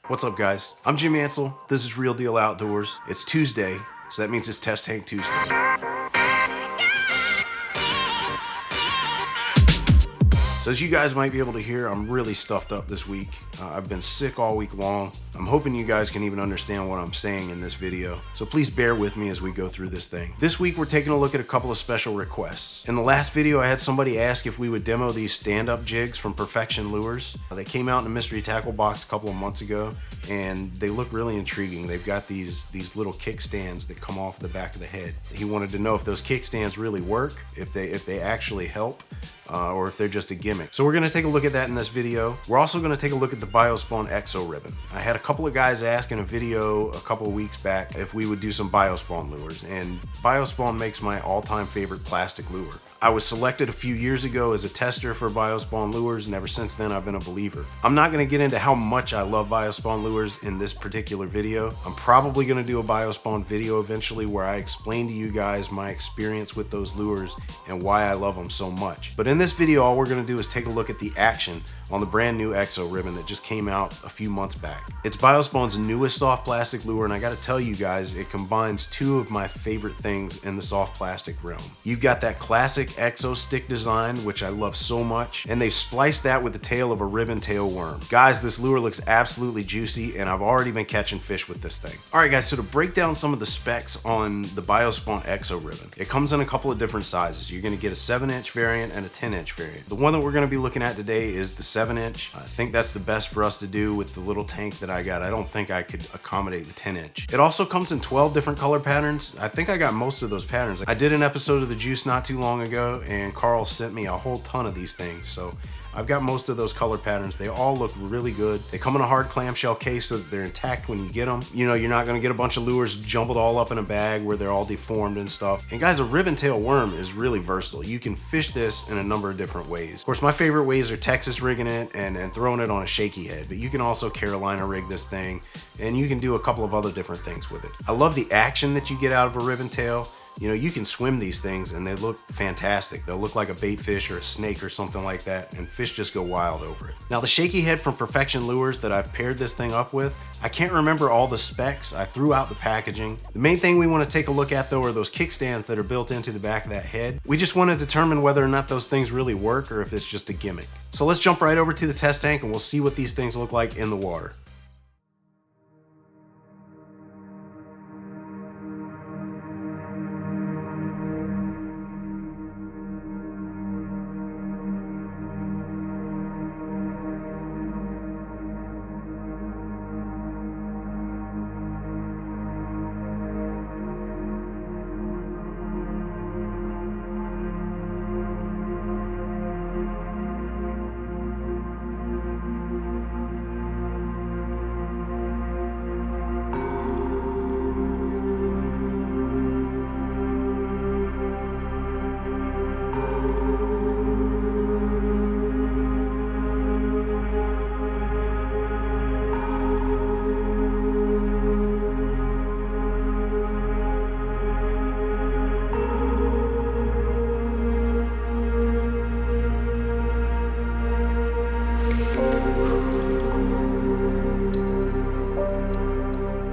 What's up, guys? I'm Jim Ansel. This is Real Deal Outdoors. It's Tuesday, so that means it's Test Tank Tuesday. So as you guys might be able to hear, I'm really stuffed up this week. I've been sick all week long. I'm hoping you guys can even understand what I'm saying in this video. So please bear with me as we go through this thing. This week, we're taking a look at a couple of special requests. In the last video, I had somebody ask if we would demo these stand-up jigs from Perfection Lures. They came out in a mystery tackle box a couple of months ago, and they look really intriguing. They've got these little kickstands that come off the back of the head. He wanted to know if those kickstands really work, if they actually help, or if they're just a gimmick. So we're gonna take a look at that in this video. We're also gonna take a look at the BioSpawn EXORIBBON. I had a couple of guys ask in a video a couple of weeks back if we would do some BioSpawn lures, and BioSpawn makes my all-time favorite plastic lure. I was selected a few years ago as a tester for BioSpawn lures, and ever since then I've been a believer. I'm not gonna get into how much I love BioSpawn lures in this particular video. I'm probably gonna do a BioSpawn video eventually where I explain to you guys my experience with those lures and why I love them so much. But in this video, all we're gonna do is take a look at the action on the brand new EXORIBBON that just came out a few months back. It's BioSpawn's newest soft plastic lure, and I gotta tell you guys, it combines two of my favorite things in the soft plastic realm. You've got that classic exo stick design, which I love so much, and they've spliced that with the tail of a ribbon tail worm. Guys, this lure looks absolutely juicy, and I've already been catching fish with this thing. All right, guys, so to break down some of the specs on the BioSpawn EXORIBBON, it comes in a couple of different sizes. You're gonna get a 7-inch variant and a 10-inch variant. The one that we're gonna be looking at today is the 7-inch. I think that's the best for us to do with the little tank that I got. I don't think I could accommodate the 10-inch. It also comes in 12 different color patterns. I think I got most of those patterns. I did an episode of The Juice not too long ago, and Carl sent me a whole ton of these things. So I've got most of those color patterns. They all look really good. They come in a hard clamshell case so that they're intact when you get them. You know, you're not gonna get a bunch of lures jumbled all up in a bag where they're all deformed and stuff. And guys, a ribbon tail worm is really versatile. You can fish this in a number of different ways. Of course, my favorite ways are Texas rigging it and throwing it on a shaky head, but you can also Carolina rig this thing, and you can do a couple of other different things with it. I love the action that you get out of a ribbon tail. You know, you can swim these things and they look fantastic. They'll look like a bait fish or a snake or something like that, and fish just go wild over it. Now, the shaky head from Perfection Lures that I've paired this thing up with, I can't remember all the specs. I threw out the packaging. The main thing we want to take a look at, though, are those kickstands that are built into the back of that head. We just want to determine whether or not those things really work or if it's just a gimmick. So let's jump right over to the test tank and we'll see what these things look like in the water.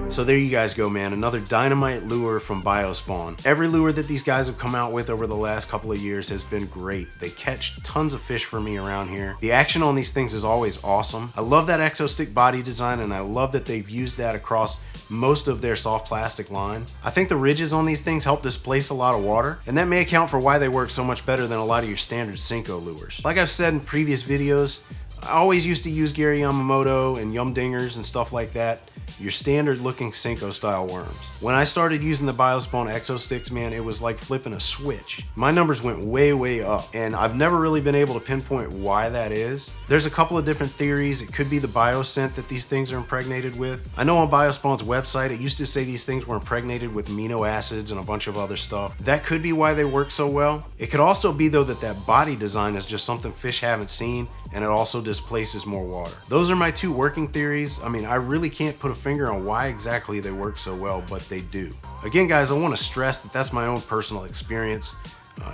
So there you guys go, man. Another dynamite lure from BioSpawn. Every lure that these guys have come out with over the last couple of years has been great. They catch tons of fish for me around here. The action on these things is always awesome. I love that exo stick body design, and I love that they've used that across most of their soft plastic line. I think the ridges on these things help displace a lot of water, and that may account for why they work so much better than a lot of your standard Senko lures. Like I've said in previous videos, I always used to use Gary Yamamoto and Yum Dingers and stuff like that. Your standard looking Senko style worms. When I started using the BioSpawn Exo Sticks, man, it was like flipping a switch. My numbers went way up, and I've never really been able to pinpoint why that is. There's a couple of different theories. It could be the bioscent that these things are impregnated with. I know on BioSpawn's website, it used to say these things were impregnated with amino acids and a bunch of other stuff. That could be why they work so well. It could also be, though, that body design is just something fish haven't seen, and it also displaces more water. Those are my two working theories. I mean, I really can't put a finger on why exactly they work so well, but they do. Again, guys, I want to stress that that's my own personal experience.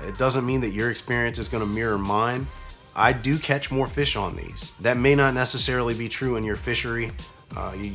It doesn't mean that your experience is going to mirror mine. I do catch more fish on these. That may not necessarily be true in your fishery,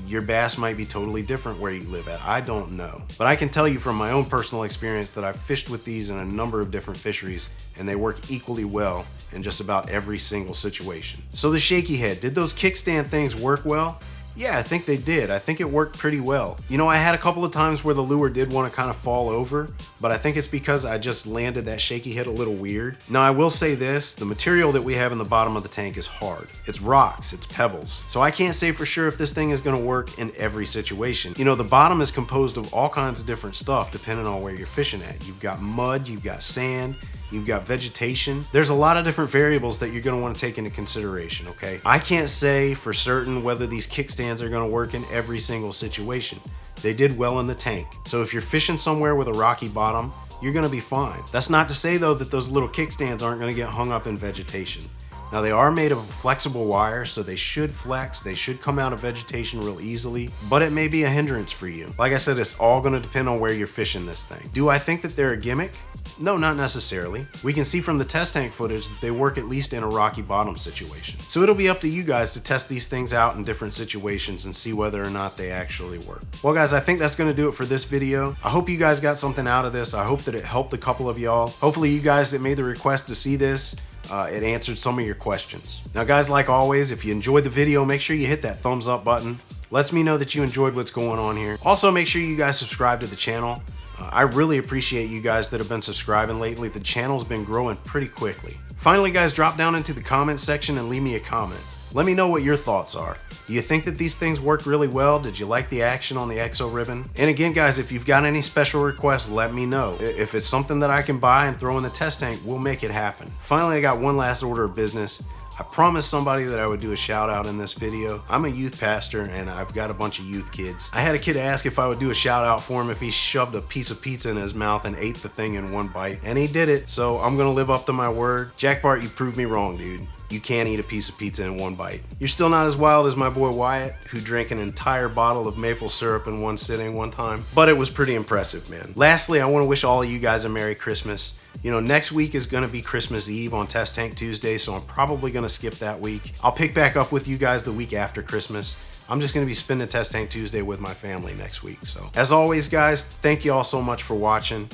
Your bass might be totally different where you live at. I don't know. But I can tell you from my own personal experience that I've fished with these in a number of different fisheries, and they work equally well in just about every single situation. So the shaky head, did those kickstand things work well? Yeah, I think they did. I think it worked pretty well. You know, I had a couple of times where the lure did want to kind of fall over, but I think it's because I just landed that shaky head a little weird. Now, I will say this, the material that we have in the bottom of the tank is hard. It's rocks, it's pebbles. So I can't say for sure if this thing is going to work in every situation. You know, the bottom is composed of all kinds of different stuff depending on where you're fishing at. You've got mud, you've got sand, you've got vegetation. There's a lot of different variables that you're going to want to take into consideration, okay? I can't say for certain whether these kickstands are going to work in every single situation. They did well in the tank. So if you're fishing somewhere with a rocky bottom, you're going to be fine. That's not to say though that those little kickstands aren't going to get hung up in vegetation. Now they are made of flexible wire, so they should flex, they should come out of vegetation real easily, but it may be a hindrance for you. Like I said, it's all gonna depend on where you're fishing this thing. Do I think that they're a gimmick? No, not necessarily. We can see from the test tank footage that they work at least in a rocky bottom situation. So it'll be up to you guys to test these things out in different situations and see whether or not they actually work. Well guys, I think that's gonna do it for this video. I hope you guys got something out of this. I hope that it helped a couple of y'all. Hopefully you guys that made the request to see this, it answered some of your questions. Now guys, like always, if you enjoyed the video, make sure you hit that thumbs up button. Lets me know that you enjoyed what's going on here. Also, make sure you guys subscribe to the channel. I really appreciate you guys that have been subscribing lately. The channel's been growing pretty quickly. Finally guys, drop down into the comments section and leave me a comment. Let me know what your thoughts are. Do you think that these things worked really well? Did you like the action on the EXORIBBON? And again guys, if you've got any special requests, let me know. If it's something that I can buy and throw in the test tank, we'll make it happen. Finally, I got one last order of business. I promised somebody that I would do a shout out in this video. I'm a youth pastor and I've got a bunch of youth kids. I had a kid ask if I would do a shout out for him if he shoved a piece of pizza in his mouth and ate the thing in one bite, and he did it. So I'm gonna live up to my word. Jack Bart, you proved me wrong, dude. You can't eat a piece of pizza in one bite. You're still not as wild as my boy Wyatt, who drank an entire bottle of maple syrup in one sitting one time, but it was pretty impressive, man. Lastly, I want to wish all of you guys a Merry Christmas. You know, next week is going to be Christmas Eve on Test Tank Tuesday, so I'm probably going to skip that week. I'll pick back up with you guys the week after Christmas. I'm just going to be spending Test Tank Tuesday with my family next week. So, as always, guys, thank you all so much for watching.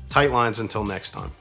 Tight lines until next time.